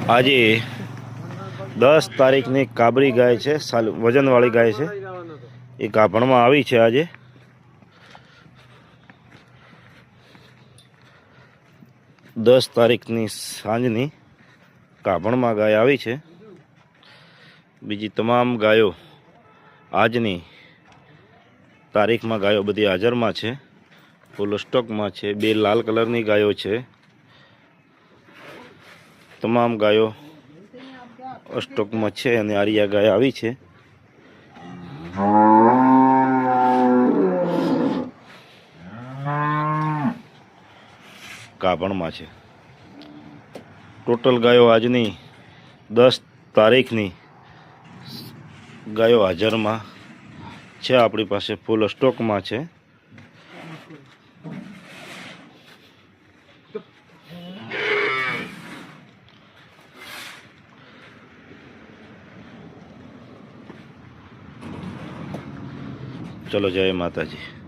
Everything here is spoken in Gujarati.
આજે 10 તારીખની કાબરી ગાય છે, વજનવાળી ગાય છે. એ ગાભણમાં આવી છે. આજે 10 તારીખની સાંજની ગાભણમાં ગાય આવી છે. બીજી તમામ ગાયો આજની તારીખમાં ગાયો બધી હાજરમાં છે, ફૂલ સ્ટોકમાં છે. 2 લાલ કલરની ગાયો છે. તમામ ગાયો સ્ટોકમાં છે અને આરિયા ગાય આવી છે. ગાભણમાં છે. ટોટલ ગાયો આજની 10 તારીખની ગાયો હાજરમાં છે. આપણી પાસે ફૂલ સ્ટોકમાં છે. ચલો, જય માતાજી.